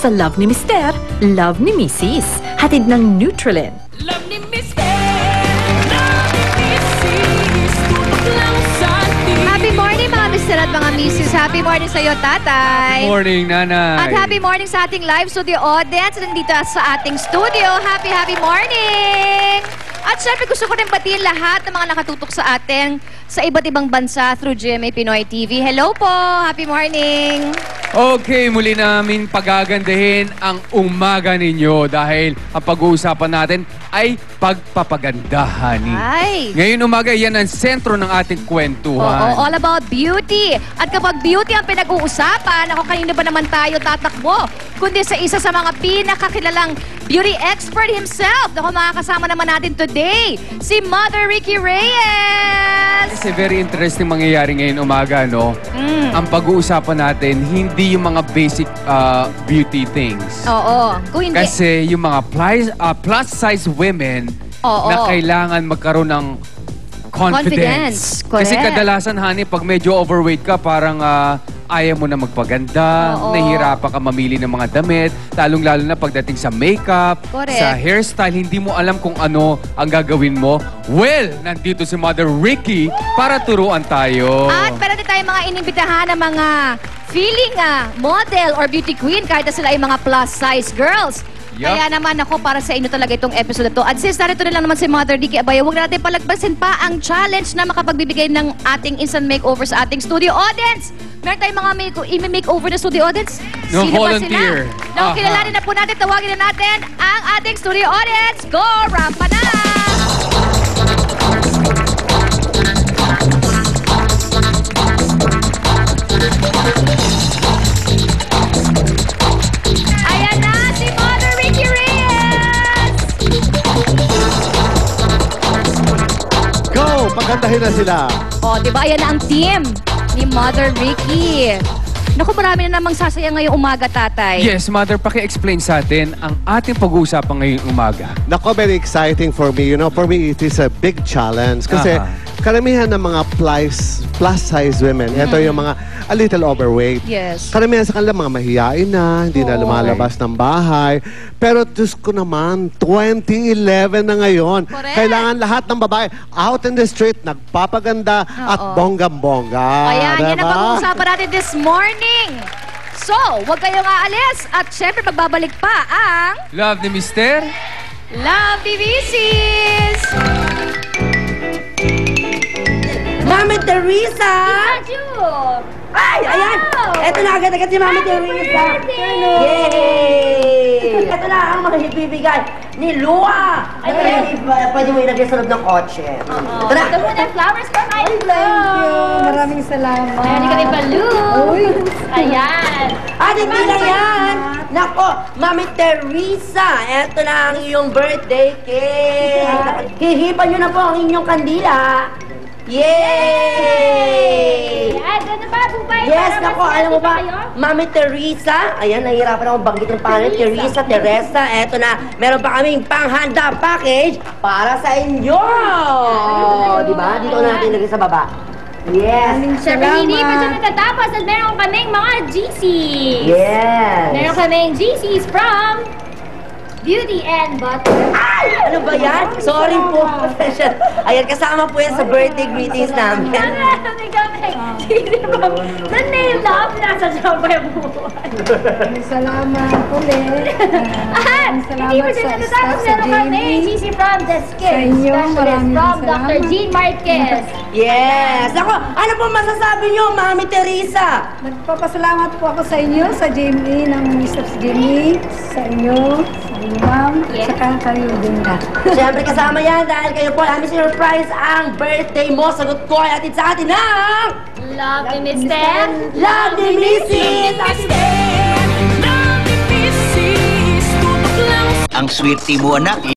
sa Love ni Mister, Love ni Mrs. Hatid ng Nutrilin. Love ni Mister, love ni Mrs. Tutok lang sa atin. Happy morning mga Mr. at mga Mrs. Happy morning sa iyo, tatay. Good morning, nanay. At happy morning sa ating live studio audience nandito sa ating studio. Happy morning! At syempre gusto ko rin batiin lahat ng mga nakatutok sa atin sa iba't ibang bansa through GMA Pinoy TV. Hello po! Happy morning! Okay, muli namin pagagandahin ang umaga ninyo dahil ang pag-uusapan natin ay pagpapagandahan. Ay! Ngayon umaga, yan ang sentro ng ating kwentuhan. Oo, all about beauty. At kapag beauty ang pinag-uusapan, ako kanina ba naman tayo tatakbo? Kundi sa isa sa mga pinakakilalang beauty expert himself. Ako makakasama naman natin today, si Mother Ricky Reyes. Kasi very interesting mangyayari ngayon umaga, no? Ang pag-uusapan natin, hindi yung mga basic beauty things. Oo. Kung hindi... Kasi yung mga plus-size women na kailangan magkaroon ng confidence. Kasi Correct. kadalasan, honey, pag medyo overweight ka, parang ayaw mo na magpaganda, nahihirapan ka mamili ng mga damit, lalong-lalo na pagdating sa makeup, Correct. sa hairstyle, hindi mo alam kung ano ang gagawin mo. Well, nandito si Mother Ricky para turuan tayo. At meron din tayong mga inimbitahan ng mga feeling model or beauty queen kahit na sila ay mga plus-size girls. Yup. Kaya naman ako para sa inyo talaga itong episode na to. At since narito na lang naman si Mother Ricky Abaya, huwag natin palagpasin pa ang challenge na makapagbibigay ng ating instant makeover sa ating studio audience. Meron tayong mga makeover na studio audience. No Sino volunteer. ba sila? No, kilalanin na po natin, tawagin na natin ang ating studio audience. Go, rampa na! Ayan na si Mother Ricky Reyes! Go! Pagandahin na sila. O, di ba? Ayan na ang team ni Mother Ricky. Naku, marami na namang sasaya ngayong umaga, tatay. Yes, Mother, paki-explain sa atin ang ating pag-uusapan ngayong umaga. Nako, very exciting for me. You know, for me, it is a big challenge. Kasi karamihan ng mga plus-size women, ito yung mga a little overweight. Yes. Karamihan sa kanila mga mahiyain na, hindi na lumalabas ng bahay. Pero Diyos ko naman, 2011 na ngayon. Correct. Kailangan lahat ng babae out in the street, nagpapaganda at bonggam-bongga. Ayan, yan ang Diba? pag-uusapan natin this morning. So, huwag kayong aalis. At syempre, magbabalik pa ang Love ni Mister? Love DVCs! Mami Teresa! Ay, ayan! Ito na agad-agad si Mami Teresa! Yay! Ito na ang magbibigay ni Lua! Ay, pwede mo ilagay sa loob ng kotse. Ito na! Ito muna, flowers from my Thank you! Maraming salamat. Ayan, hindi kami balloons. Ayan. At hindi lang yan! Nako, Mami Teresa! Ito na ang iyong birthday cake! Hihipan nyo na po ang inyong kandila! Yay! Ayan, gano'n ba? Bubay? Yes, nako, alam mo ba, Mami Teresa, ayan, nahihirapan akong banggit ng pangalan, Teresa, eto na, meron pa kaming panghanda package para sa inyo! Di ba? Dito natin lagay sa baba. Yes! Siyempre, hindi pa siya natatapos at meron kaming mga GCs. Yes! Meron kaming GCs from Beauty and Butter. Ay! Ano ba yan? Sorry po. Ayan, kasama po yan sa birthday greetings namin. Meron kaming GCs from The Nail Love. Nasa siya pa yung buhay. Salamat ulit. At hindi pa siya natatapos. Meron kaming GC from The Skin Sa inyo, Specialist maraming from Dr. salamat. Jean Marquez. Yes! Ako, ano po masasabi niyo, Mami Teresa? Nagpapasalamat po ako sa inyo, sa GMA ng Mr. Jimmy, sa inyo, sa inyo ma'am, Yes. saka kayo din na. Siyempre kasama yan dahil kayo po namin surprise ang birthday mo. Sagot ko ay atid sa atin ng Love ni Mister. Love ni Mrs. Mister, love ni Mrs. Tutok lang Ang swerte mo, anak.